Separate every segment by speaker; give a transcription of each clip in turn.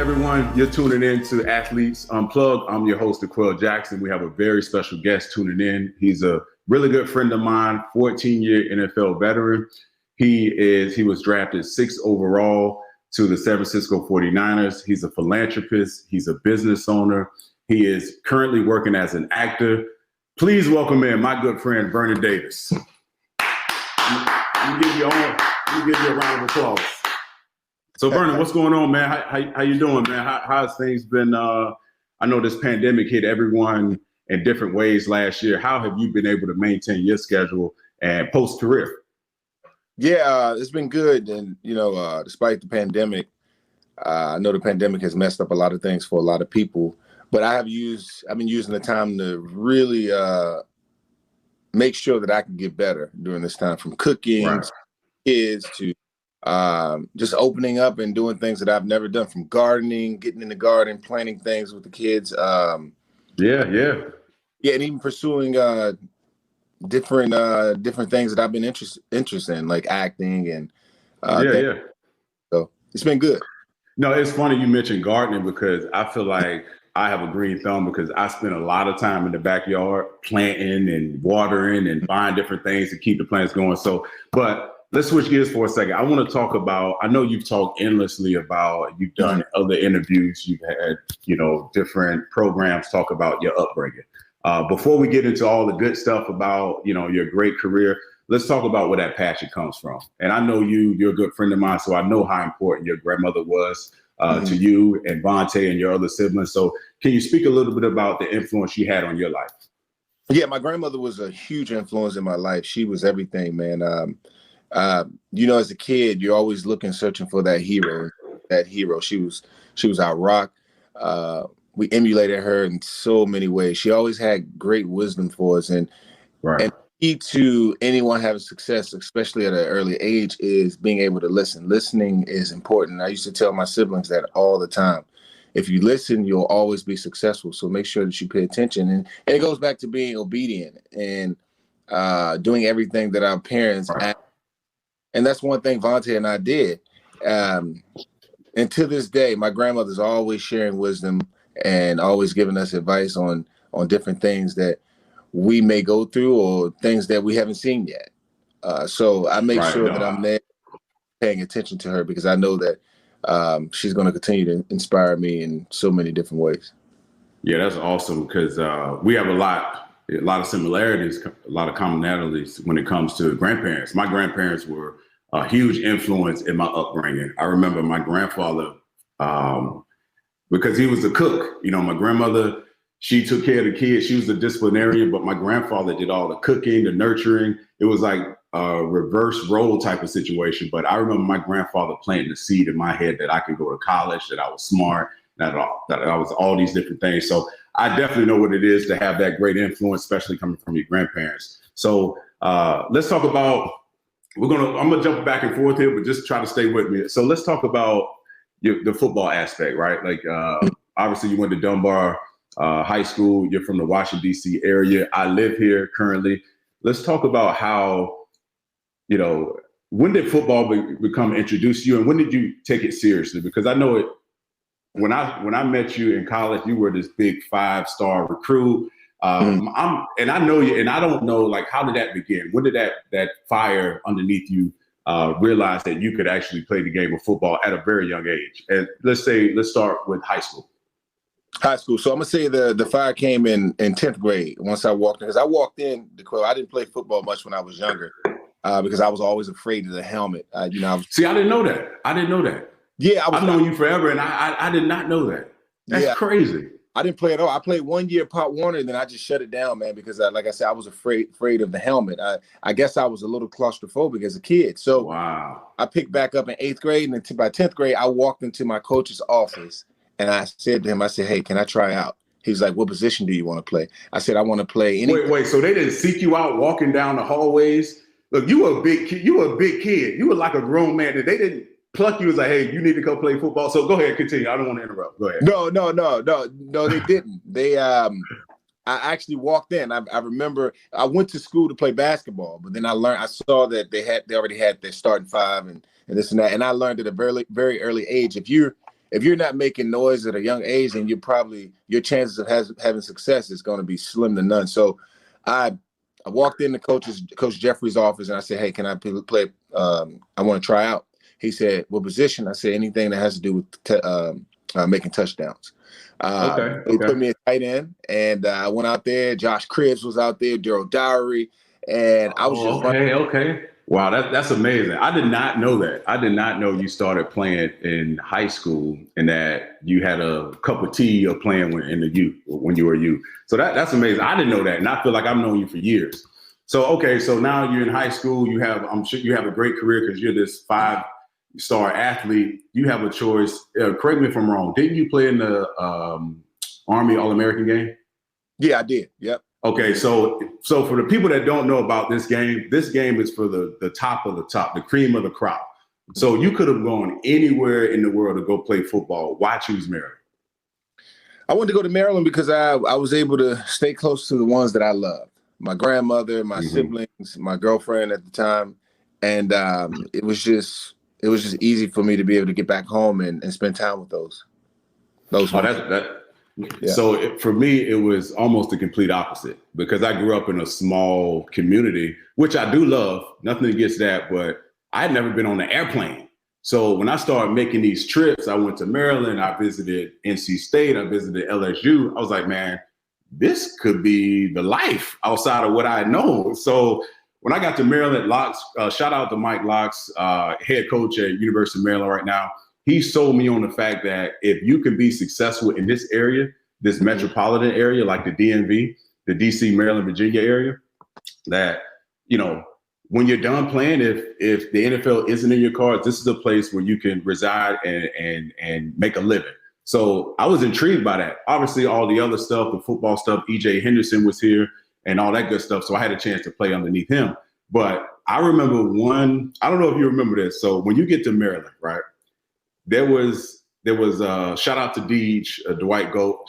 Speaker 1: everyone? You're tuning in to Athletes Unplugged. I'm your host, Quill Jackson. We have a very special guest tuning in. He's a really good friend of mine, 14-year NFL veteran. He was drafted 6th overall to the San Francisco 49ers. He's a philanthropist. He's a business owner. He is currently working as an actor. Please welcome in my good friend, Vernon Davis. Let me give you a round of applause. So Vernon, what's going on, man? How you doing, man? How's things been? I know this pandemic hit everyone in different ways last year. How have you been able to maintain your schedule and post-career?
Speaker 2: Yeah, it's been good. And, despite the pandemic, I know the pandemic has messed up a lot of things for a lot of people, but I've been using the time to really make sure that I can get better during this time, from cooking, to kids, to just opening up and doing things that I've never done, from gardening, getting in the garden, planting things with the kids. Yeah, and even pursuing different things that I've been interested in, like acting and So it's been good.
Speaker 1: No, it's funny you mentioned gardening, because I feel like I have a green thumb because I spend a lot of time in the backyard planting and watering and buying different things to keep the plants going. But let's switch gears for a second. I want to talk about, I know you've talked endlessly about, you've done other interviews, you've had, different programs talk about your upbringing. Before we get into all the good stuff about, your great career, let's talk about where that passion comes from. And I know you're a good friend of mine, so I know how important your grandmother was to you and Vontae and your other siblings. So can you speak a little bit about the influence she had on your life?
Speaker 2: Yeah, my grandmother was a huge influence in my life. She was everything, man. As a kid, you're always searching for that hero. She was our rock. We emulated her in so many ways. She always had great wisdom for us. And key to anyone having success, especially at an early age, is being able to listen. Listening is important. I used to tell my siblings that all the time. If you listen, you'll always be successful. So make sure that you pay attention. And it goes back to being obedient and doing everything that our parents asked. And that's one thing Vontae and I did. And to this day, my grandmother's always sharing wisdom and always giving us advice on different things that we may go through or things that we haven't seen yet. So I make sure that I'm there paying attention to her, because I know that she's going to continue to inspire me in so many different ways.
Speaker 1: Yeah, that's awesome, because we have a lot of similarities, a lot of commonalities when it comes to grandparents. My grandparents were a huge influence in my upbringing. I remember my grandfather, because he was a cook. My grandmother, she took care of the kids. She was a disciplinarian, but my grandfather did all the cooking, the nurturing. It was like a reverse role type of situation. But I remember my grandfather planting the seed in my head that I could go to college, that I was smart, that I was all these different things. So I definitely know what it is to have that great influence, especially coming from your grandparents. So let's talk about, I'm gonna jump back and forth here, but just try to stay with me. So let's talk about the football aspect, right? Like obviously you went to Dunbar High School. You're from the Washington, D.C. area. I live here currently. Let's talk about how, when did football become introduced to you, and when did you take it seriously? Because I know it, when I met you in college, you were this big 5-star recruit. And I know you, and I don't know, like, how did that begin? When did that fire underneath you realize that you could actually play the game of football at a very young age? And let's start with high school.
Speaker 2: High school. So I'm gonna say the fire came in 10th grade once I walked in, because I walked in I didn't play football much when I was younger because I was always afraid of the helmet.
Speaker 1: See, I didn't know that. Yeah, I've known you forever, and I did not know that. That's crazy.
Speaker 2: I didn't play at all. I played 1 year Pop Warner, and then I just shut it down, man, because like I said, I was afraid of the helmet. I guess I was a little claustrophobic as a kid. So
Speaker 1: wow.
Speaker 2: I picked back up in 8th grade, and then by 10th grade, I walked into my coach's office, and I said to him, hey, can I try out? He was like, what position do you want to play? I said, I want to play any.
Speaker 1: Wait, so they didn't seek you out walking down the hallways? Look, you were a big kid. You were like a grown man. They didn't pluck you as like, hey, you need to go play football. So go ahead, continue. I don't want to interrupt. Go ahead.
Speaker 2: No, they didn't. They I actually walked in. I remember I went to school to play basketball, but then I saw that they already had their starting five and this and that. And I learned at a very, very early age, if you're if you're not making noise at a young age, then your chances of having success is going to be slim to none. So I walked into Coach Jeffrey's office and I said, hey, can I play? I want to try out. He said, what position? I said, anything that has to do with making touchdowns. They put me at tight end, and I went out there. Josh Cribbs was out there, Daryl Dowry, and I was just running.
Speaker 1: Okay. Wow, that's amazing. I did not know that. I did not know you started playing in high school and that you had a cup of tea of playing when you were youth. So that's amazing. I didn't know that, and I feel like I've known you for years. So so now you're in high school. I'm sure you have a great career because you're this 5-star athlete. You have a choice. Correct me if I'm wrong. Didn't you play in the Army All-American game?
Speaker 2: Yeah, I did. Yep.
Speaker 1: Okay, so for the people that don't know about this game is for the top of the top, the cream of the crop. So you could have gone anywhere in the world to go play football. Why choose Maryland?
Speaker 2: I wanted to go to Maryland because I was able to stay close to the ones that I loved. My grandmother, my siblings, my girlfriend at the time. And it was just easy for me to be able to get back home and spend time with those. Yeah.
Speaker 1: So for me, it was almost the complete opposite because I grew up in a small community, which I do love, nothing against that, but I had never been on an airplane. So when I started making these trips, I went to Maryland, I visited NC State, I visited LSU. I was like, man, this could be the life outside of what I know. So when I got to Maryland, Locks, shout out to Mike Locks, head coach at University of Maryland right now. He sold me on the fact that if you can be successful in this area, this metropolitan area, like the DMV, the DC, Maryland, Virginia area, that, when you're done playing, if the NFL isn't in your cards, this is a place where you can reside and make a living. So I was intrigued by that. Obviously, all the other stuff, the football stuff, E.J. Henderson was here and all that good stuff. So I had a chance to play underneath him. But I remember I don't know if you remember this. So when you get to Maryland, right, there was shout out to Deej, Dwight Goat,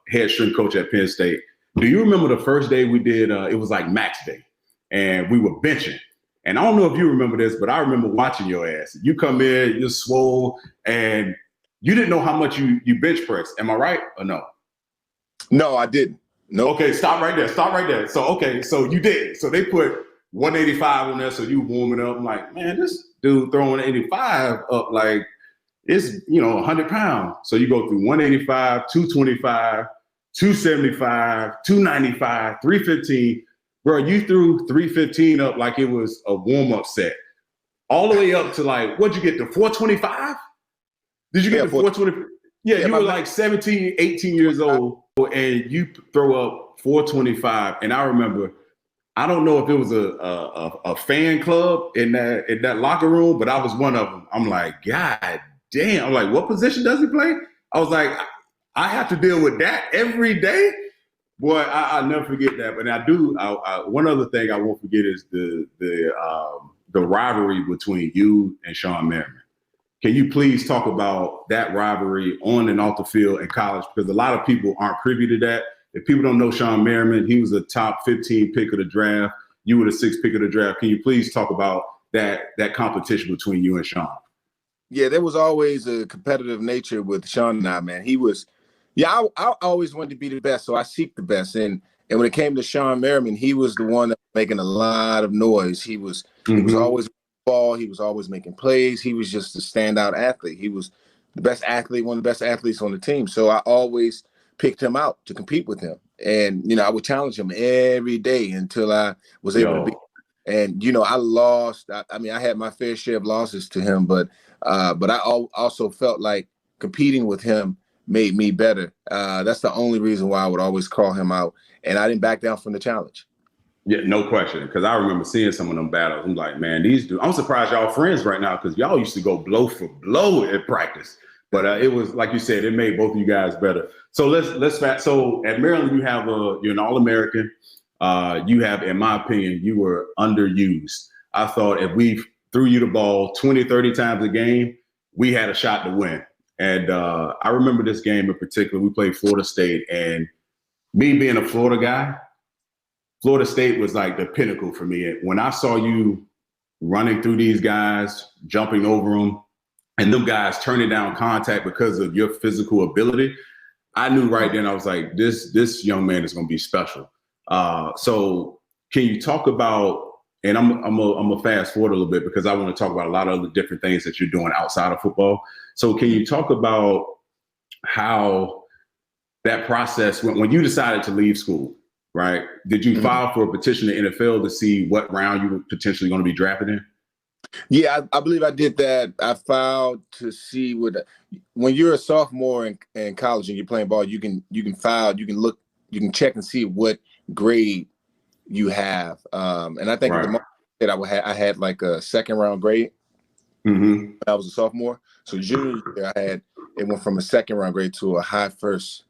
Speaker 1: head strength coach at Penn State. Do you remember the first day we did, it was like max day and we were benching. And I don't know if you remember this, but I remember watching your ass. You come in, you're swole, and you didn't know how much you bench press. Am I right or no?
Speaker 2: No, I didn't. No.
Speaker 1: Okay, stop right there. So you did. So they put 185 on there, so you warming up. I'm like, man, this dude throwing 85 up like it's 100 pounds. So you go through 185, 225, 275, 295, 315. Bro, you threw 315 up like it was a warm-up set. All the way up to like, what'd you get, to 425? Did you get to 420? Yeah, you were like 17, 18 years old, and you throw up 425. And I remember, I don't know if it was a fan club in that locker room, but I was one of them. I'm like, God damn. I'm like, what position does he play? I was like, I have to deal with that every day. Boy, I'll never forget that. But I do. One other thing I won't forget is the rivalry between you and Sean Merriman. Can you please talk about that rivalry on and off the field in college? Because a lot of people aren't privy to that. If people don't know Sean Merriman, he was a top 15 pick of the draft. You were the 6th pick of the draft. Can you please talk about that competition between you and Sean?
Speaker 2: Yeah, there was always a competitive nature with Sean and I, man. He was, I always wanted to be the best, so I seek the best. And when it came to Sean Merriman, he was the one that was making a lot of noise. He was always ball. He was always making plays. He was just a standout athlete. He was the best athlete, one of the best athletes on the team. So I always picked him out to compete with him. And, I would challenge him every day until I was able to beat him. And, I lost. I had my fair share of losses to him, but I also felt like competing with him made me better. That's the only reason why I would always call him out. And I didn't back down from the challenge.
Speaker 1: Yeah, no question. Because I remember seeing some of them battles. I'm like, man, these dudes. I'm surprised y'all friends right now because y'all used to go blow for blow at practice. But it was like you said, it made both of you guys better. So let's fast. So at Maryland, you're an All-American. You have, in my opinion, you were underused. I thought if we threw you the ball 20, 30 times a game, we had a shot to win. And I remember this game in particular. We played Florida State, and me being a Florida guy, Florida State was like the pinnacle for me. When I saw you running through these guys, jumping over them, and them guys turning down contact because of your physical ability, I knew right then, I was like, this young man is going to be special. So can you talk about, and I'm gonna fast forward a little bit because I want to talk about a lot of other different things that you're doing outside of football. So can you talk about how that process, when you decided to leave school, right? Did you file for a petition to NFL to see what round you were potentially going to be drafted in?
Speaker 2: Yeah, I believe I did that. I filed to see when you're a sophomore in college and you're playing ball, you can file, you can look, you can check and see what grade you have. And I think at the moment that I had like a second round grade. When I was a sophomore. So junior year, it went from a second round grade to a high first.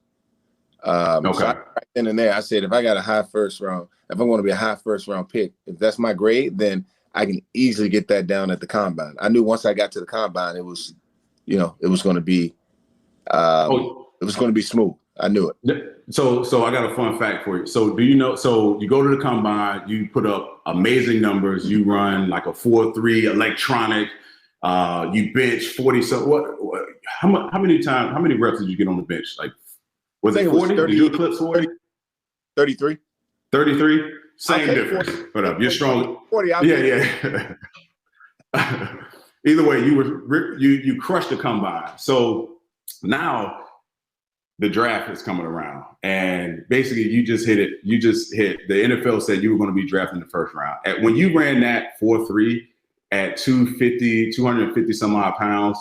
Speaker 2: So right then and there, I said, if I got a high first round, if I'm going to be a high first round pick, if that's my grade, then I can easily get that down at the combine. I knew once I got to the combine, it was going to be, it was going to be smooth. I knew it.
Speaker 1: So I got a fun fact for you. So do you know, so you go to the combine, you put up amazing numbers, you run like a 4.3 electronic, you bench 40. So how many reps did you get on the bench? Like, was it 40? Did you eclipse 40?
Speaker 2: 33.
Speaker 1: 33? Same difference. 40. But you're strong. 40. Yeah. Either way, you crushed the combine. So now the draft is coming around, and basically you just hit it. You just hit. The NFL said you were going to be drafted in the first round. When you ran that 4.3 at 250 some odd pounds,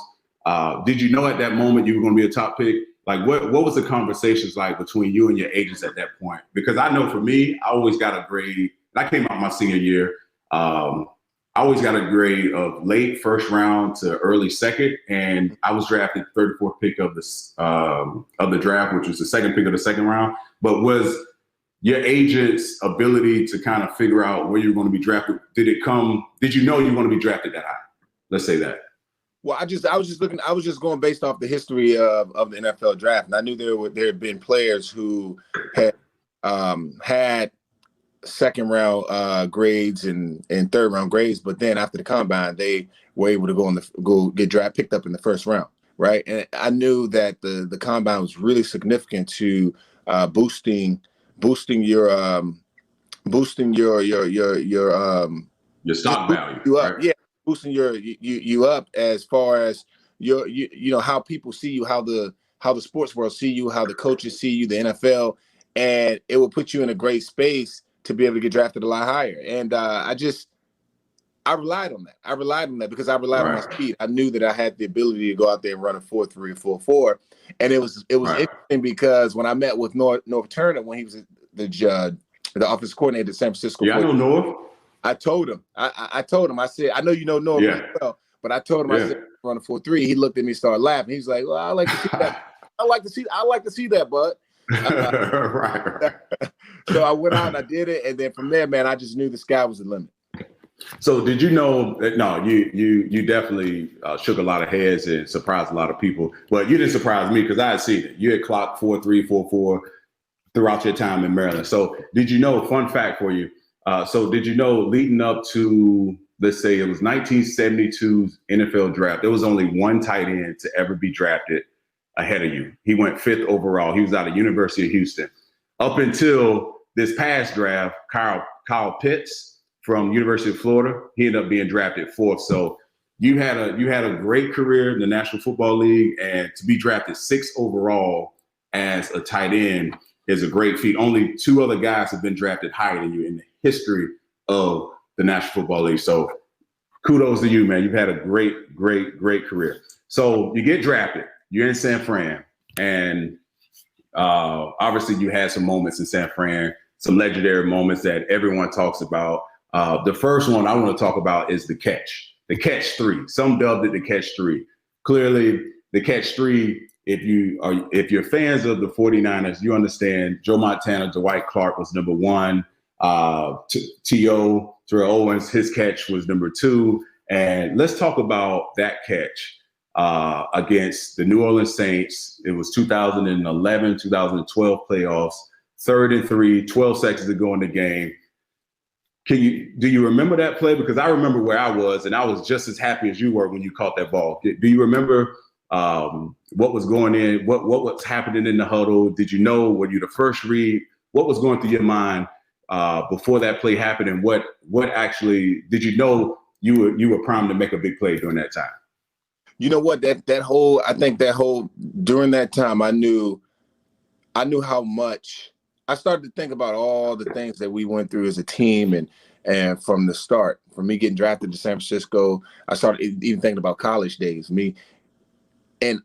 Speaker 1: did you know at that moment you were going to be a top pick? Like, what was the conversations like between you and your agents at that point? Because I know for me, I always got a grade. I came out my senior year. I always got a grade of late first round to early second, and I was drafted 34th pick of the draft, which was the second pick of the second round. But was your agent's ability to kind of figure out where you're going to be drafted? Did you know you were going to be drafted that high? Let's say that.
Speaker 2: Well, I was just going based off the history of the NFL draft, and I knew there had been players who had second round grades and third round grades, but then after the combine, they were able to go get picked up in the first round, right? And I knew that the combine was really significant to boosting your
Speaker 1: stock value,
Speaker 2: you up,
Speaker 1: right?
Speaker 2: Yeah. Boosting you up as far as you how people see you, how the sports world see you, how the coaches see you, the NFL, and it will put you in a great space to be able to get drafted a lot higher. And I relied on that. I relied on that because I relied on my speed. I knew that I had the ability to go out there and run a 4.3 or 4.4. And it was interesting because when I met with North Turner when he was the offensive coordinator at San Francisco.
Speaker 1: Yeah, I know North.
Speaker 2: I told him. I told him. I said, I know you know North really well, but I told him I said run a 4.3. He looked at me, started laughing. He's like, "Well, I like to see that. I like to see that, bud."
Speaker 1: Right.
Speaker 2: So I went out and I did it, and then from there, man, I just knew the sky was the limit.
Speaker 1: So did you know that? No, you definitely shook a lot of heads and surprised a lot of people, but you didn't surprise me because I had seen it. You had clocked 4.3, 4.4 throughout your time in Maryland. So did you know? Fun fact for you. So did you know leading up to, let's say it was 1972's NFL draft, there was only one tight end to ever be drafted ahead of you. He went 5th overall. He was out of University of Houston. Up until this past draft, Kyle Pitts from University of Florida, he ended up being drafted 4th. So you had a great career in the National Football League, and to be drafted 6th overall as a tight end is a great feat. Only 2 other guys have been drafted higher than you in the history of the National Football League. So kudos to you, man. You've had a great career. So you get drafted. You're in San Fran. And obviously you had some moments in San Fran, some legendary moments that everyone talks about. The first one I want to talk about is the catch 3. Some dubbed it the catch 3. Clearly, the catch 3, if you're fans of the 49ers, you understand Joe Montana, Dwight Clark was number 1. T.O. Terrell Owens, his catch was number 2. And let's talk about that catch against the New Orleans Saints. It was 2011, 2012 playoffs, 3rd and 3, 12 seconds to go in the game. do you remember that play? Because I remember where I was, and I was just as happy as you were when you caught that ball. Do you remember what was going in? What was happening in the huddle? Did you know? Were you the first read? What was going through your mind before that play happened? And what actually did you know you were primed to make a big play during that time?
Speaker 2: You know what? During that time, I knew how much. I started to think about all the things that we went through as a team, and from the start, from me getting drafted to San Francisco, I started even thinking about college days. And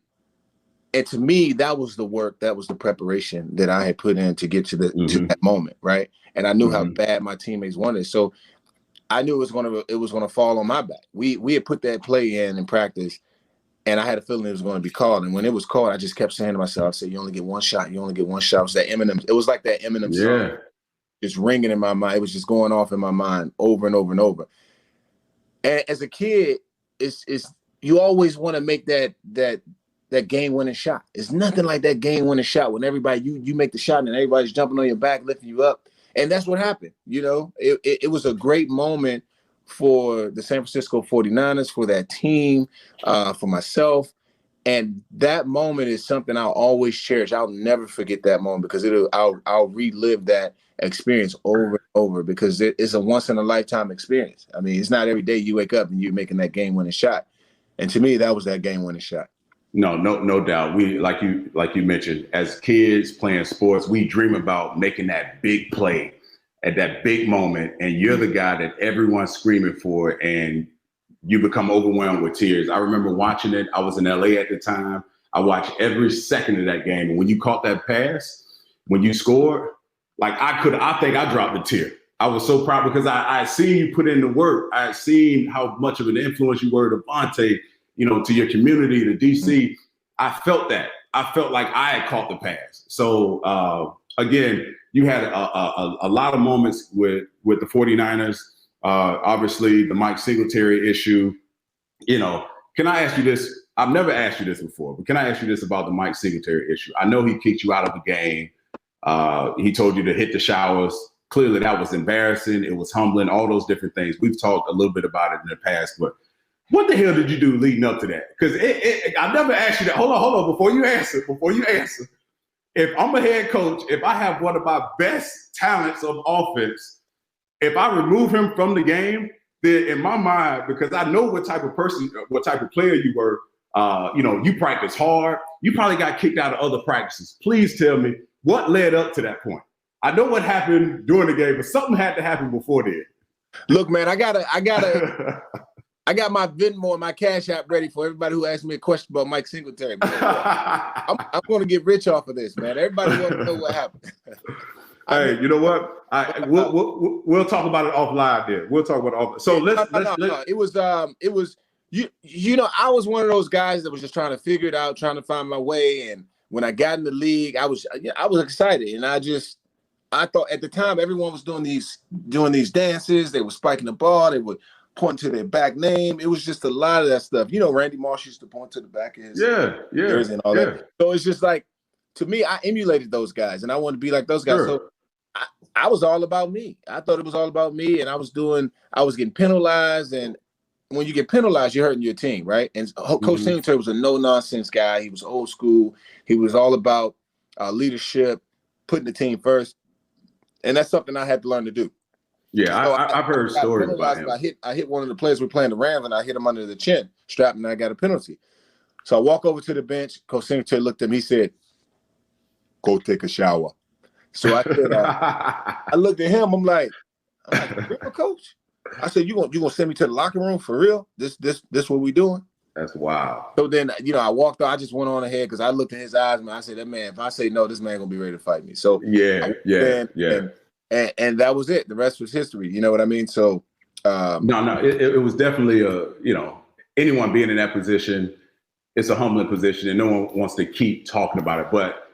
Speaker 2: to me, that was the work, that was the preparation that I had put in to get to that moment, right? And I knew how bad my teammates wanted, so I knew it was gonna fall on my back. We had put that play in practice. And I had a feeling it was going to be called. And when it was called, I just kept saying to myself, I said, you only get one shot. You only get one shot. It was like that Eminem song just ringing in my mind. It was just going off in my mind over and over and over. And as a kid, it's you always want to make that game-winning shot. It's nothing like that game-winning shot when everybody, you make the shot and everybody's jumping on your back, lifting you up. And that's what happened. It was a great moment for the San Francisco 49ers, for that team, for myself. And that moment is something I'll always cherish. I'll never forget that moment because I'll relive that experience over and over because it's a once in a lifetime experience. I mean, it's not every day you wake up and you're making that game winning shot. And to me, that was that game winning shot.
Speaker 1: No doubt. We, like you mentioned, as kids playing sports, we dream about making that big play at that big moment, and you're the guy that everyone's screaming for, and you become overwhelmed with tears. I remember watching it. I was in LA at the time. I watched every second of that game. And when you caught that pass, when you scored, I think I dropped a tear. I was so proud because I had seen you put in the work. I had seen how much of an influence you were to Devontae, to your community, to DC. I felt that. I felt like I had caught the pass. So again, you had a lot of moments with the 49ers. Obviously, the Mike Singletary issue. Can I ask you this? I've never asked you this before, but can I ask you this about the Mike Singletary issue? I know he kicked you out of the game. He told you to hit the showers. Clearly, that was embarrassing. It was humbling, all those different things. We've talked a little bit about it in the past, but what the hell did you do leading up to that? Because I never asked you that. Hold on. Before you answer. If I'm a head coach, if I have one of my best talents of offense, if I remove him from the game, then in my mind, because I know what type of person, what type of player you were, you practice hard. You probably got kicked out of other practices. Please tell me what led up to that point. I know what happened during the game, but something had to happen before then.
Speaker 2: Look, man, I got my Venmo and my Cash App ready for everybody who asks me a question about Mike Singletary. I'm going to get rich off of this, man. Everybody wants to know what happened.
Speaker 1: Hey, you know what? We'll talk about it offline there. We'll talk about it off. So let's.
Speaker 2: It was I was one of those guys that was just trying to figure it out, trying to find my way. And when I got in the league, I was excited, and I thought at the time everyone was doing these dances. They were spiking the ball. They would point to their back name. It was just a lot of that stuff. Randy Moss used to point to the back of his jersey and all that. So it's just like, to me, I emulated those guys, and I wanted to be like those guys. Sure. So I was all about me. I thought it was all about me, and I was getting penalized. And when you get penalized, you're hurting your team, right? And Coach Singletary was a no-nonsense guy. He was old school. He was all about leadership, putting the team first. And that's something I had to learn to do.
Speaker 1: Yeah, so I've heard stories about him.
Speaker 2: I hit one of the players. We're playing the Rams, and I hit him under the chin strap, and I got a penalty. So I walk over to the bench. Coach Singletary looked at me. He said, "Go take a shower." So I said, I looked at him. I'm like, real, Coach? I said, you gonna send me to the locker room for real? This what we doing?
Speaker 1: That's wild.
Speaker 2: So then, I walked out. I just went on ahead because I looked in his eyes, man. I said, that man, if I say no, this man gonna be ready to fight me. So
Speaker 1: yeah.
Speaker 2: And that was it. The rest was history. You know what I mean? So
Speaker 1: it was definitely anyone being in that position, it's a humbling position, and no one wants to keep talking about it. But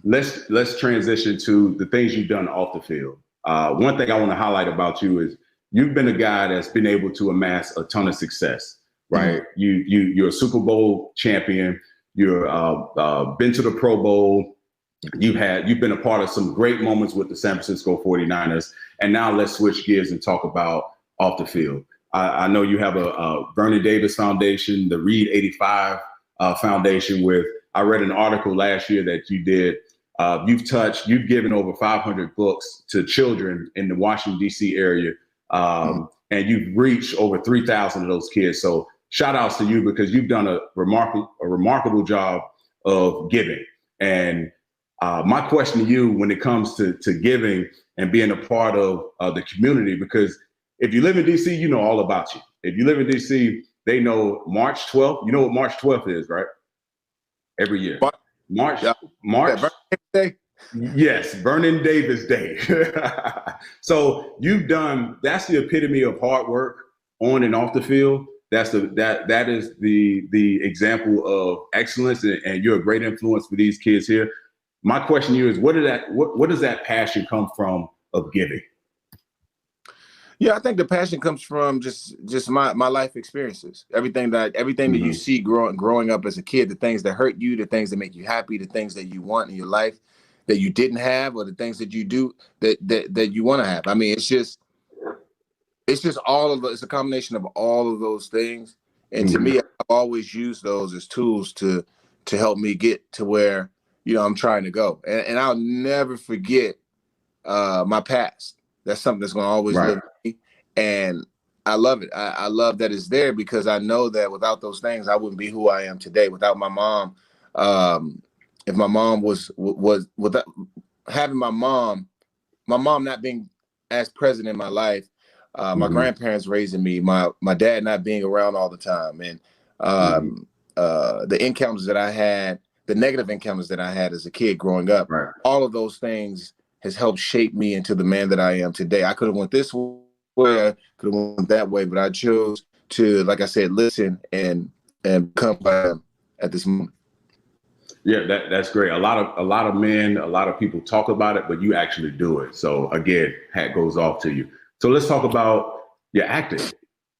Speaker 1: let's transition to the things you've done off the field. One thing I want to highlight about you is you've been a guy that's been able to amass a ton of success, right? You're a Super Bowl champion. You're been to the Pro Bowl. You've been a part of some great moments with the San Francisco 49ers. And now let's switch gears and talk about off the field. I know you have a Vernon Davis Foundation, the Read 85 Foundation. I read an article last year that you did. You've given over 500 books to children in the Washington, D.C. area, and you've reached over 3,000 of those kids. So shout outs to you, because you've done a remarkable job of giving. And my question to you when it comes to giving and being a part of the community, because if you live in DC, you know all about you. If you live in DC, they know March 12th. You know what March 12th is, right? Every year. March.
Speaker 2: Day?
Speaker 1: Yes, Vernon Davis Day. So that's the epitome of hard work on and off the field. That is the example of excellence, and you're a great influence for these kids here. My question to you is, what does that passion come from of giving?
Speaker 2: Yeah, I think the passion comes from just my life experiences. Everything that you see growing up as a kid, the things that hurt you, the things that make you happy, the things that you want in your life that you didn't have, or the things that you do that you want to have. I mean, it's just it's a combination of all of those things. And to me, I've always used those as tools to help me get to where, I'm trying to go. And I'll never forget my past. That's something that's going to always live with me. And I love it. I love that it's there, because I know that without those things, I wouldn't be who I am today. Without my mom, if my mom was without having my mom not being as present in my life, my grandparents raising me, my dad not being around all the time, and the encounters that I had, the negative encounters that I had as a kid growing up, all of those things has helped shape me into the man that I am today. I could have went this way, I could have went that way, but I chose to, like I said, listen and become who I am at this moment.
Speaker 1: Yeah, that's great. A lot of men, a lot of people talk about it, but you actually do it. So again, hat goes off to you. So let's talk about your acting,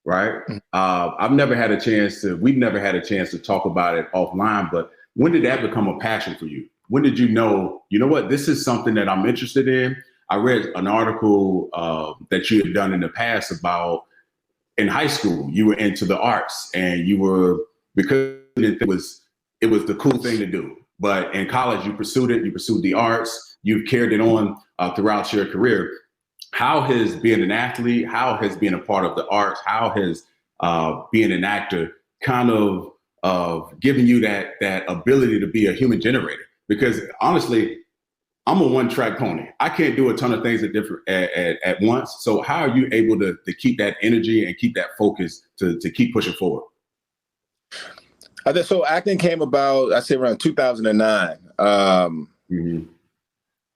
Speaker 1: right? We've never had a chance to talk about it offline, but when did that become a passion for you? When did you know what, this is something that I'm interested in? I read an article that you had done in the past about in high school, you were into the arts, and because it was the cool thing to do. But in college, you pursued the arts, you've carried it on throughout your career. How has being an athlete, how has being a part of the arts, how has being an actor kind of given you that ability to be a human generator? Because honestly, I'm a one-track pony. I can't do a ton of things at once. So how are you able to keep that energy and keep that focus to keep pushing forward?
Speaker 2: So acting came about, I say, around 2009.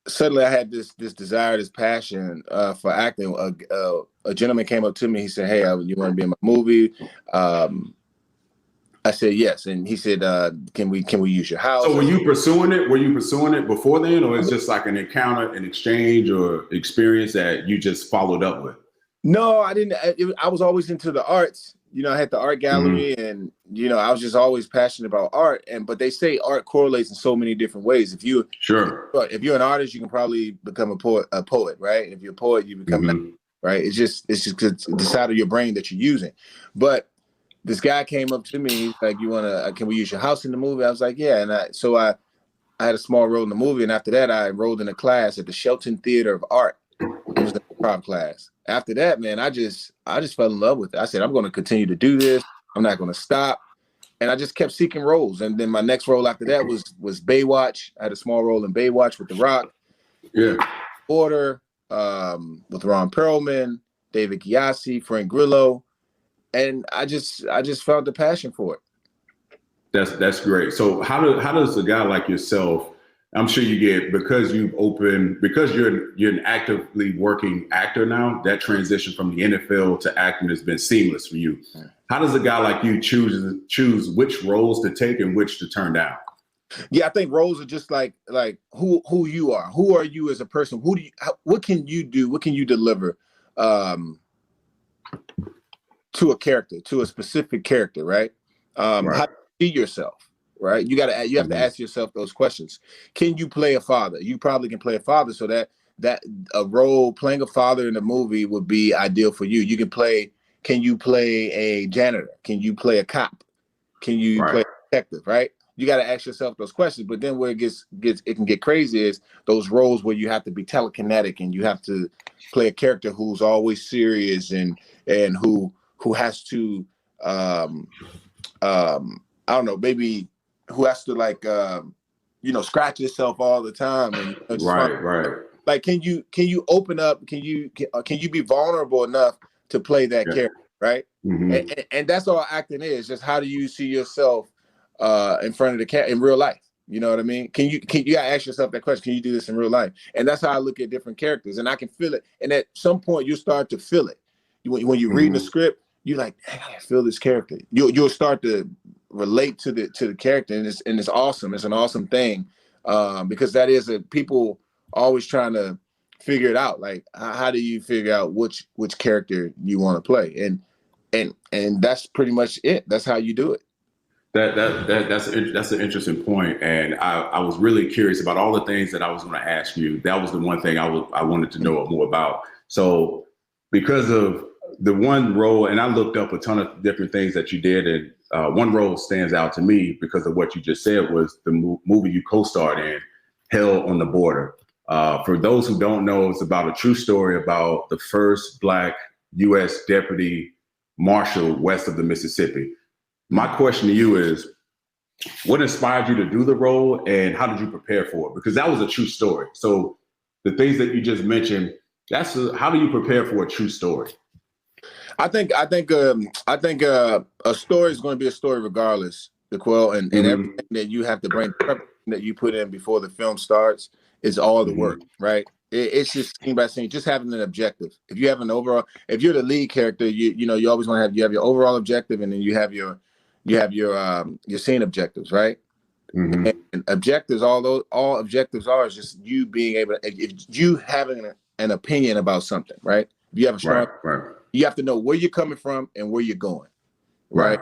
Speaker 2: Suddenly I had this desire, this passion for acting. A gentleman came up to me. He said, "Hey, you want to be in my movie?" I said yes, and he said, "Can we use your house?"
Speaker 1: So were you pursuing it? Were you pursuing it before then, or is just like an encounter, an exchange, or experience that you just followed up with?
Speaker 2: No, I didn't. I was always into the arts. I had the art gallery, and I was just always passionate about art. But they say art correlates in so many different ways. If you're an artist, you can probably become a poet, right? If you're a poet, you become right. It's just the side of your brain that you're using. But this guy came up to me. He's like, can we use your house in the movie? I was like, yeah. And so I had a small role in the movie. And after that, I enrolled in a class at the Shelton Theater of Art. It was the improv class. After that, man, I just fell in love with it. I said, I'm going to continue to do this. I'm not going to stop. And I just kept seeking roles. And then my next role after that was Baywatch. I had a small role in Baywatch with The Rock.
Speaker 1: Yeah.
Speaker 2: Order with Ron Perlman, David Gyasi, Frank Grillo. And I just felt the passion for it.
Speaker 1: That's great. So how does a guy like yourself, I'm sure you get, because you're an actively working actor now, that transition from the NFL to acting has been seamless for you. How does a guy like you choose which roles to take and which to turn down?
Speaker 2: Yeah, I think roles are just like who you are. Who are you as a person? What can you do? What can you deliver to a character, to a specific character, right? How do you see yourself, right? You have to ask yourself those questions. Can you play a father? You probably can play a father, so that that a role playing a father in a movie would be ideal for you. Can you play a janitor? Can you play a cop? Can you play a detective? Right? You got to ask yourself those questions. But then where it can get crazy is those roles where you have to be telekinetic and you have to play a character who's always serious and who has to I don't know, maybe who has to like scratch yourself all the time and
Speaker 1: right.
Speaker 2: Like, can you open up? Can you be vulnerable enough to play that character, right?
Speaker 1: Mm-hmm.
Speaker 2: And that's all acting is. Just how do you see yourself in front of the cat in real life? You know what I mean? Can you gotta ask yourself that question? Can you do this in real life? And that's how I look at different characters, and I can feel it. And at some point, you start to feel it. When you're reading the script, you're like, I feel this character. You'll start to relate to the character, and it's awesome. It's an awesome thing because that is people always trying to figure it out. Like, how do you figure out which character you want to play? And that's pretty much it. That's how you do it.
Speaker 1: That's an interesting point, and I was really curious about all the things that I was going to ask you. That was the one thing I wanted to know more about. So, because of the one role, and I looked up a ton of different things that you did, and one role stands out to me because of what you just said was the movie you co-starred in, Hell on the Border. For those who don't know, it's about a true story about the first Black U.S. deputy marshal west of the Mississippi. My question to you is, what inspired you to do the role and how did you prepare for it? Because that was a true story. So the things that you just mentioned, how do you prepare for a true story?
Speaker 2: I think a story is going to be a story regardless, DeQuell, and everything that you have to bring, that you put in before the film starts is all the work, right? It's just scene by scene, just having an objective. If you have an overall, if you're the lead character, you always want to have your overall objective, and then you have your scene objectives, right? And objectives, all objectives are is just you being able to, if you having an opinion about something, right? If you have a strong, you have to know where you're coming from and where you're going, right?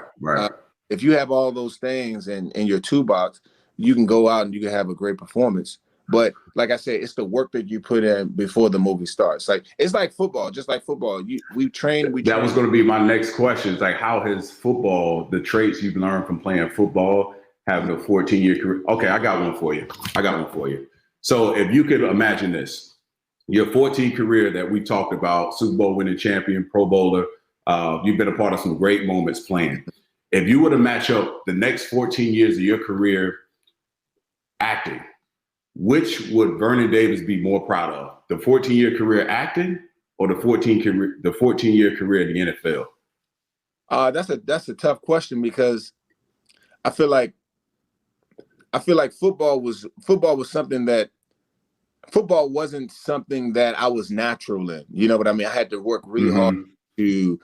Speaker 2: If you have all those things in your toolbox, you can go out and you can have a great performance. But like I said, it's the work that you put in before the movie starts. Like, it's like football, just like football. We train.
Speaker 1: That was going to be my next question. It's like, how has football, the traits you've learned from playing football, having a 14-year career? Okay, I got one for you. So if you could imagine this, your 14 career that we talked about, Super Bowl winning champion, Pro Bowler, you've been a part of some great moments playing. If you were to match up the next 14 years of your career acting, which would Vernon Davis be more proud of? The 14-year career acting or the 14-year career in the NFL?
Speaker 2: That's a tough question because I feel like football wasn't something that I was natural in. You know what I mean? I had to work really hard to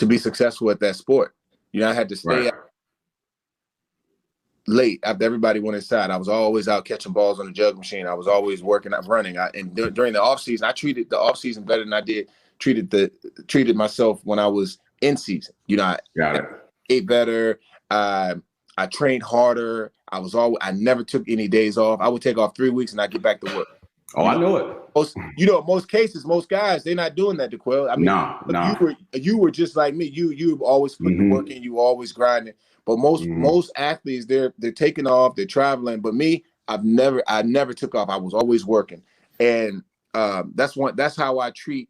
Speaker 2: be successful at that sport. I had to stay out late after everybody went inside. I was always out catching balls on the jug machine. I was always working out, running. During the off season, I treated the off season better than I did treated myself when I was in season. I ate better. I trained harder. I never took any days off. I would take off 3 weeks and I'd get back to work.
Speaker 1: I know it.
Speaker 2: Most cases, most guys, they're not doing that, DeQuell. I mean,
Speaker 1: no.
Speaker 2: You were just like me. You always put the work in. You were always grinding. But most athletes, they're taking off, they're traveling. But me, I never took off. I was always working, and that's how I treat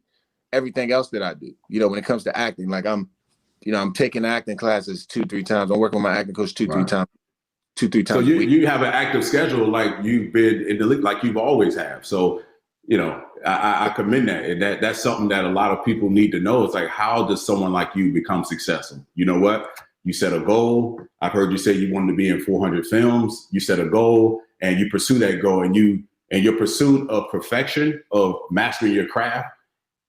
Speaker 2: everything else that I do. When it comes to acting, like I'm taking acting classes 2-3 times. I'm working with my acting coach 2-3 times. 2-3 times.
Speaker 1: So you have an active schedule, like you've been in the league, like you've always have. So I commend that. And that's something that a lot of people need to know. It's like, how does someone like you become successful? You know what? You set a goal. I've heard you say you wanted to be in 400 films. You set a goal and you pursue that goal, and your pursuit of perfection, of mastering your craft,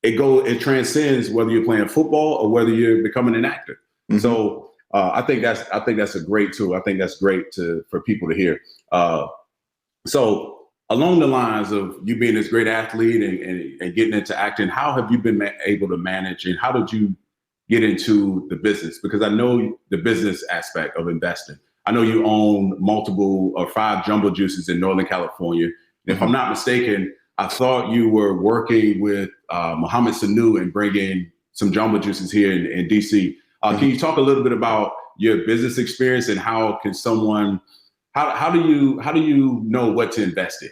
Speaker 1: it transcends whether you're playing football or whether you're becoming an actor. So I think that's a great tool. I think that's great for people to hear. So along the lines of you being this great athlete and getting into acting, how have you been able to manage, and how did you get into the business? Because I know the business aspect of investing. I know you own 5 jumbo juices in Northern California. If I'm not mistaken, I thought you were working with Mohammed Sanu and bringing some Jamba Juices here in DC. Can you talk a little bit about your business experience and how can someone, how do you know what to invest in?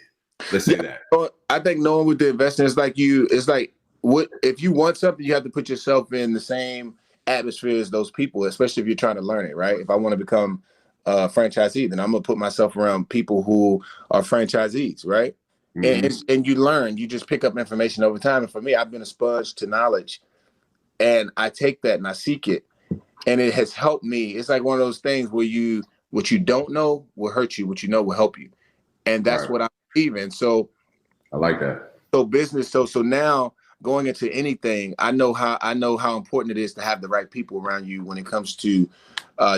Speaker 1: Let's say that.
Speaker 2: Well, I think knowing what to invest in is like what if you want something, you have to put yourself in the same atmosphere as those people, especially if you're trying to learn it, right? If I want to become a franchisee, then I'm gonna put myself around people who are franchisees, right? And you learn, you just pick up information over time. And for me, I've been a sponge to knowledge, and I take that and I seek it, and it has helped me. It's like one of those things where what you don't know will hurt you, what you know will help you, and that's what I believe in. So
Speaker 1: I like that.
Speaker 2: So business, so now going into anything, I know how important it is to have the right people around you when it comes to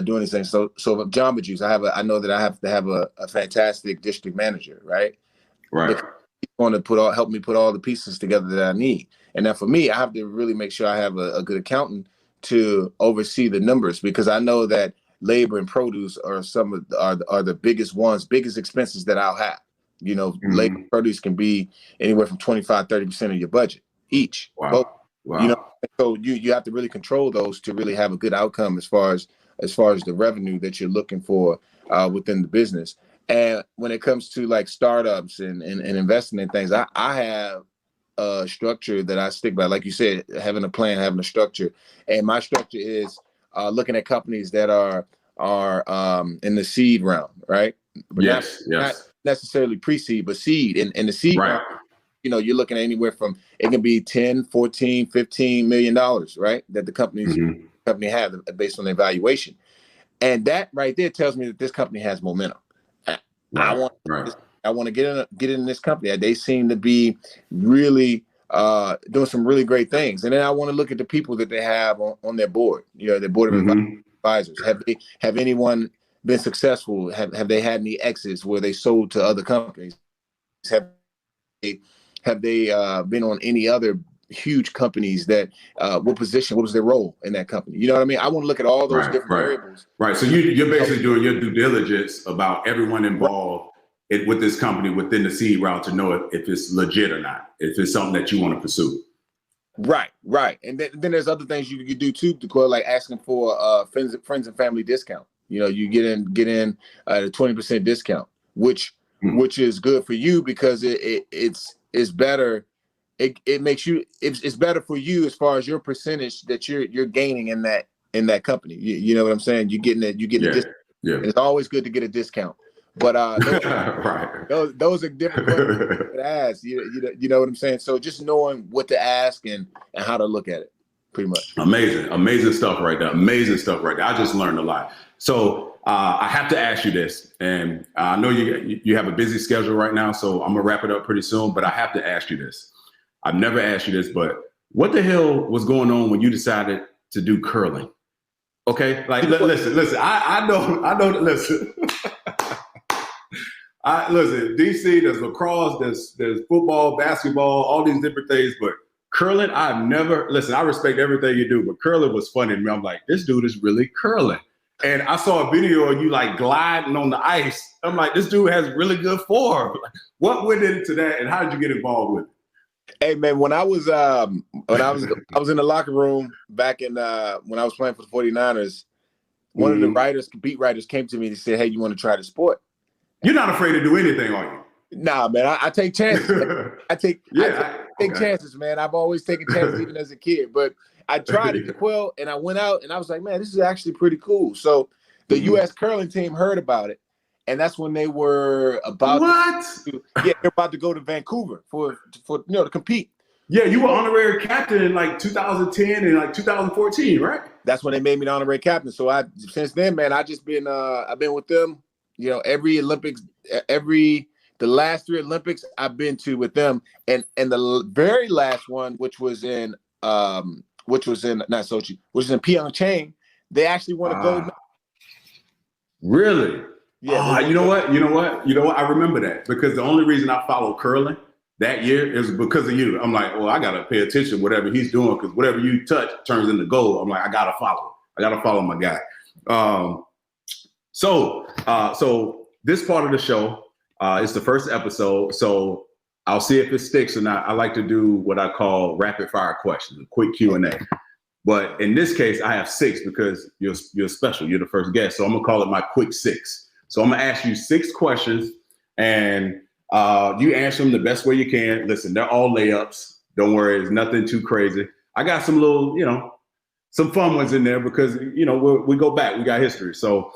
Speaker 2: doing these things. So Jamba Juice, I know that I have to have a fantastic district manager, right?
Speaker 1: Right.
Speaker 2: He's going to help me put all the pieces together that I need. And now for me, I have to really make sure I have a good accountant to oversee the numbers, because I know that labor and produce are are the biggest expenses that I'll have. You know, labor and produce can be anywhere from 25-30% of your budget each.
Speaker 1: Wow.
Speaker 2: You know, so you have to really control those to really have a good outcome as far as the revenue that you're looking for within the business. And when it comes to like startups and investing in things, I have a structure that I stick by. Like you said, having a plan, having a structure. And my structure is looking at companies that are in the seed round, right? But not necessarily pre-seed, but seed. And the seed round, you know, you're looking at anywhere from, it can be 10, 14, 15 million dollars, right? That the company have based on their valuation. And that right there tells me that this company has momentum. I want to get in this company. They seem to be really doing some really great things. And then I want to look at the people that they have on their board, you know, their board of advisors. Have anyone been successful? Have they had any exits where they sold to other companies? Have they been on any other huge companies that what was their role in that company? You know what I mean? I want to look at all those different variables.
Speaker 1: Right. So you're basically doing your due diligence about everyone involved with this company within the seed route to know if it's legit or not, if it's something that you want to pursue.
Speaker 2: Right. And then there's other things you could do too, like asking for friends and family discount. You know, you get in at a 20% discount, which is good for you because it's better. It makes you, it's better for you as far as your percentage that you're gaining in that company. You know what I'm saying? You're getting a discount. Yeah. And it's always good to get a discount. But those are different questions to ask. You know what I'm saying? So just knowing what to ask and how to look at it, pretty much.
Speaker 1: Amazing stuff right there. I just learned a lot. So I have to ask you this, and I know you have a busy schedule right now, so I'm gonna wrap it up pretty soon. But I have to ask you this. I've never asked you this, but what the hell was going on when you decided to do curling? Okay, like listen. I know. Listen. Listen, DC, there's lacrosse, there's football, basketball, all these different things, but curling, I respect everything you do, but curling was funny to me. I'm like, this dude is really curling. And I saw a video of you like gliding on the ice. I'm like, this dude has really good form. What went into that and how did you get involved with it?
Speaker 2: Hey man, when I was in the locker room back in when I was playing for the 49ers, one of the beat writers came to me and said, "Hey, you want to try the sport?"
Speaker 1: You're not afraid to do anything, are you?
Speaker 2: Nah, man, I take chances. I take chances, man. I've always taken chances even as a kid. But I tried it, Quill, and I went out and I was like, man, this is actually pretty cool. So the U.S. curling team heard about it, and that's when they were about they're about to go to Vancouver for to compete.
Speaker 1: Yeah, you were honorary captain in like 2010 and like 2014, right?
Speaker 2: That's when they made me the honorary captain. So since then, man, I've been with them. You know, every Olympics, the last 3 Olympics I've been to with them, and the very last one, which was in not Sochi, which was in Pyeongchang, they actually won a gold medal.
Speaker 1: Really?
Speaker 2: Yeah.
Speaker 1: You know what? I remember that because the only reason I followed curling that year is because of you. I'm like, well, I gotta pay attention to whatever he's doing because whatever you touch turns into gold. I'm like, I gotta follow my guy. So this part of the show is the first episode. So I'll see if it sticks or not. I like to do what I call rapid fire questions, a quick Q&A. But in this case, I have 6 because you're special. You're the first guest. So I'm going to call it my quick 6. So I'm going to ask you 6 questions, and you answer them the best way you can. Listen, they're all layups. Don't worry. It's nothing too crazy. I got some little, some fun ones in there because, we go back. We got history. So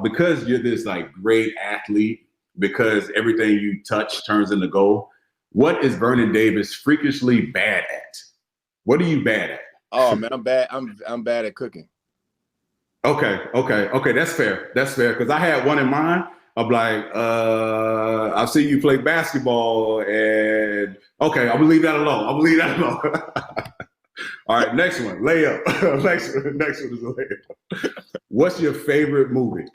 Speaker 1: because you're this like great athlete, because everything you touch turns into gold, what is Vernon Davis freakishly bad at? What are you bad at?
Speaker 2: Oh man, I'm bad. I'm bad at cooking.
Speaker 1: Okay. That's fair. Because I had one in mind. I'm like, I see you play basketball, and okay, I'm gonna leave that alone. All right, next one, layup. next one is a layup. What's your favorite movie?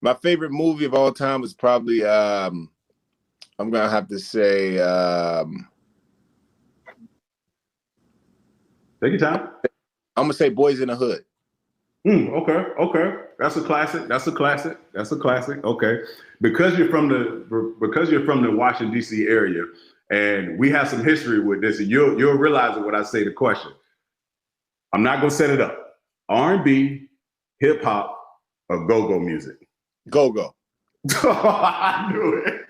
Speaker 2: My favorite movie of all time is probably I'm gonna have to say
Speaker 1: take your time.
Speaker 2: I'm gonna say Boys in the Hood.
Speaker 1: Okay. That's a classic. Okay. Because you're from the Washington, D.C. area, and we have some history with this, and you'll realize it when I say the question. I'm not gonna set it up. R&B, hip hop, or go-go music.
Speaker 2: Go-go.
Speaker 1: I knew it.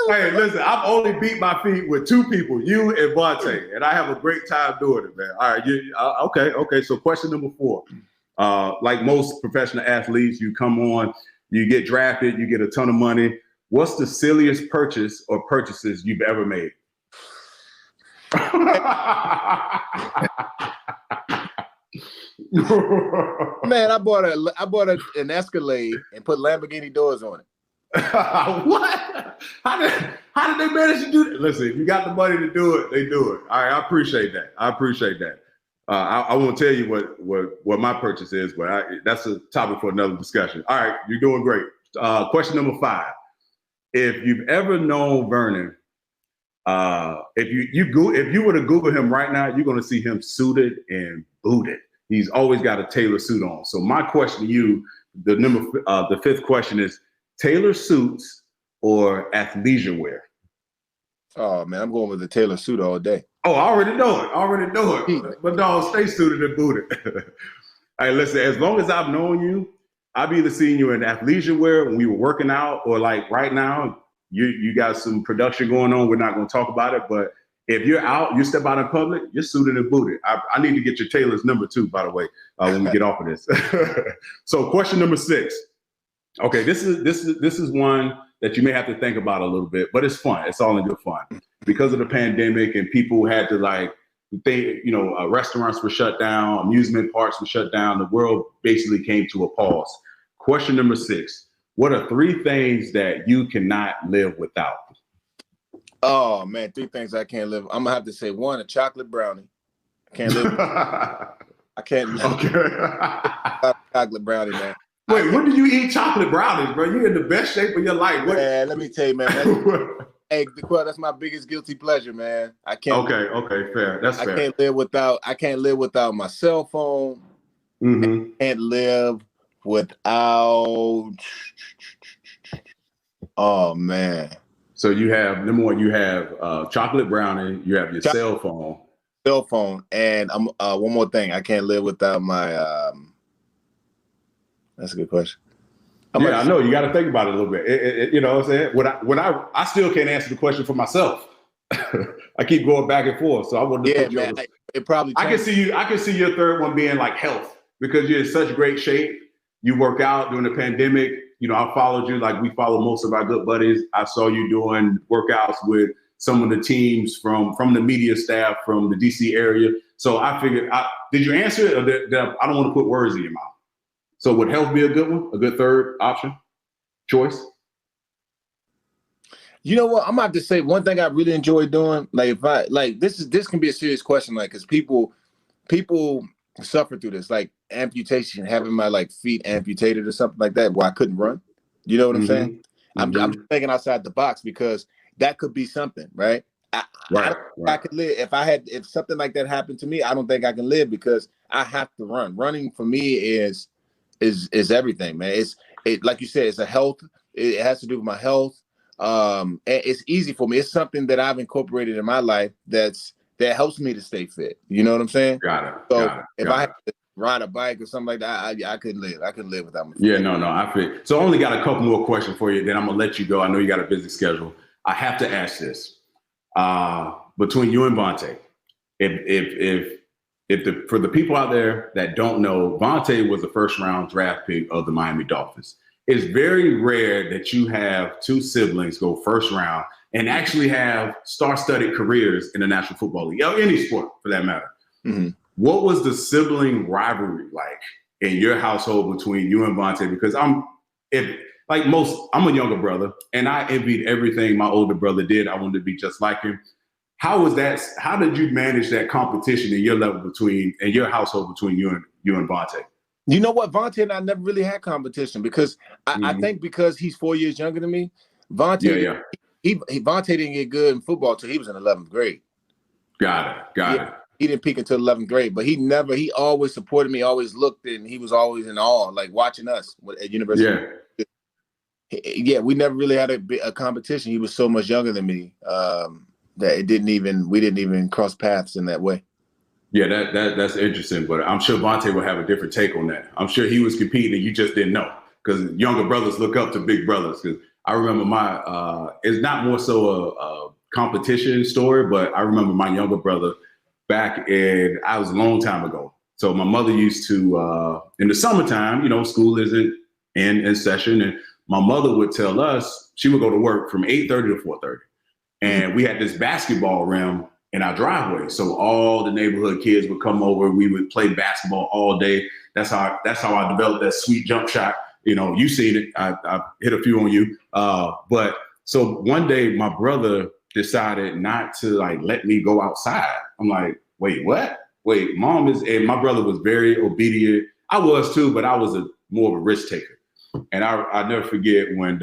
Speaker 1: Hey, listen, I've only beat my feet with 2 people, you and Vontae, and I have a great time doing it, man. All right, okay. So question number 4. Like most professional athletes, you come on, you get drafted, you get a ton of money. What's the silliest purchase or purchases you've ever made?
Speaker 2: Man, I bought an Escalade and put Lamborghini doors on it.
Speaker 1: What? How did they manage to do that? Listen, if you got the money to do it, they do it. All right, I appreciate that. I won't tell you what my purchase is, but that's a topic for another discussion. All right, you're doing great. Question number 5. If you've ever known Vernon, if you were to Google him right now, you're going to see him suited and booted. He's always got a Taylor suit on. So my question to you, the 5th question is: Taylor suits or athleisure wear?
Speaker 2: Oh man, I'm going with the Taylor suit all day.
Speaker 1: Oh, I already know it. But no, stay suited and booted. Hey, listen, as long as I've known you, I've either seen you in athleisure wear when we were working out, or like right now, you got some production going on. We're not going to talk about it, but if you're out, you step out in public, you're suited and booted. I need to get your Taylor's number too, by the way, when we get off of this. So question number 6. Okay, this is one that you may have to think about a little bit, but it's fun. It's all in good fun. Because of the pandemic and people had to restaurants were shut down, amusement parks were shut down. The world basically came to a pause. Question number 6. What are 3 things that you cannot live without?
Speaker 2: Oh man, 3 things I can't live. I'm gonna have to say 1, a chocolate brownie. I can't live. I can't live. Okay. Chocolate brownie, man.
Speaker 1: Wait, when do you eat chocolate brownies, bro? You're in the best shape of your life.
Speaker 2: Man, let me tell you, man. That's my biggest guilty pleasure, man. I can't.
Speaker 1: Okay, fair. That's fair.
Speaker 2: I can't live without my cell phone.
Speaker 1: Mm-hmm.
Speaker 2: I can't live without. Oh man.
Speaker 1: So you have number 1. You have chocolate brownie. You have your cell phone.
Speaker 2: Cell phone, and I'm one more thing. I can't live without my. That's a good question.
Speaker 1: I know you got to think about it a little bit. You know what I'm saying? I still can't answer the question for myself. I keep going back and forth. So I want to put you on.
Speaker 2: It probably.
Speaker 1: I can see your 3rd one being like health, because you're in such great shape. You work out during the pandemic. I followed you like we follow most of our good buddies. I saw you doing workouts with some of the teams from the media staff from the DC area. So I figured, did you answer it, or I don't want to put words in your mouth? So would health be a good one? A good 3rd option? Choice?
Speaker 2: You know what? I'm gonna have to say one thing I really enjoy doing. Like this can be a serious question, like, because people suffer through this, like amputation, having my feet amputated or something like that, where I couldn't run. You know what I'm saying? Mm-hmm. I'm thinking outside the box, because that could be something, right? I could live if something like that happened to me. I don't think I can live, because I have to run. Running for me is is everything, man. It like you said, it's a health. It has to do with my health. And it's easy for me. It's something that I've incorporated in my life that helps me to stay fit. You know what I'm saying?
Speaker 1: Got it.
Speaker 2: So if I had to ride a bike or something like that, I couldn't live. I couldn't live without my feet.
Speaker 1: Yeah, no, I feel. So I only got a couple more questions for you. Then I'm gonna let you go. I know you got a busy schedule. I have to ask this. Between you and Vontae, for the people out there that don't know, Vontae was the first round draft pick of the Miami Dolphins. It's very rare that you have two siblings go first round and actually have star-studded careers in the National Football League, or any sport for that matter.
Speaker 2: Mm-hmm.
Speaker 1: What was the sibling rivalry like in your household between you and Vontae? Because I'm a younger brother, and I envied everything my older brother did. I wanted to be just like him. How was that? How did you manage that competition in your level in your household between you and Vontae?
Speaker 2: You know what? Vontae and I never really had competition because I think because he's 4 years younger than me, Vontae Vontae didn't get good in football until he was in 11th grade.
Speaker 1: Got it.
Speaker 2: He didn't peak until 11th grade, but he always supported me, always looked, and he was always in awe, like watching us at university. Yeah, we never really had a competition. He was so much younger than me that we didn't even cross paths in that way.
Speaker 1: Yeah, that's interesting, but I'm sure Vontae will have a different take on that. I'm sure he was competing and you just didn't know, because younger brothers look up to big brothers. Because I remember it's not more so a competition story, but I remember my younger brother I was a long time ago. So my mother used to, in the summertime, school isn't in session, and my mother would tell us she would go to work from 8:30 to 4:30, and we had this basketball rim in our driveway. So all the neighborhood kids would come over. We would play basketball all day. That's how I developed that sweet jump shot. You seen it. I hit a few on you. But so one day my brother decided not to let me go outside. I'm like, wait, what? Wait, and my brother was very obedient. I was too, but I was more of a risk taker. And I never forget when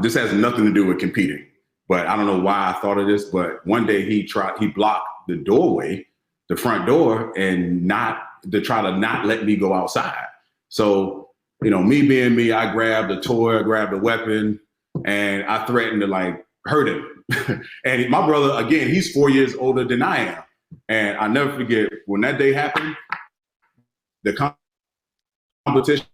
Speaker 1: this has nothing to do with competing. But I don't know why I thought of this, but one day he blocked the doorway, the front door, and try to not let me go outside. So, me being me, I grabbed a toy, I grabbed a weapon, and I threatened to hurt him. And my brother, again, he's 4 years older than I am. And I never forget when that day happened, the competition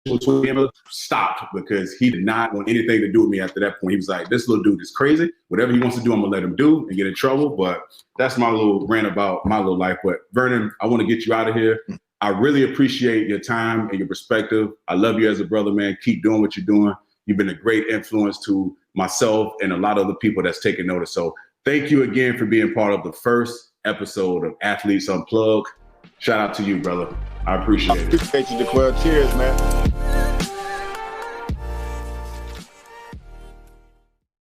Speaker 1: between him stopped because he did not want anything to do with me after that point. He was like, this little dude is crazy. Whatever he wants to do, I'm gonna let him do and get in trouble. But that's my little rant about my little life. But Vernon, I want to get you out of here. I really appreciate your time and your perspective. I love you as a brother, man. Keep doing what you're doing. You've been a great influence to myself and a lot of other people that's taken notice. So thank you again for being part of the first episode of Athletes Unplugged. Shout out to you, brother. I appreciate it.
Speaker 2: Appreciate you, DeQuell. Cheers, man.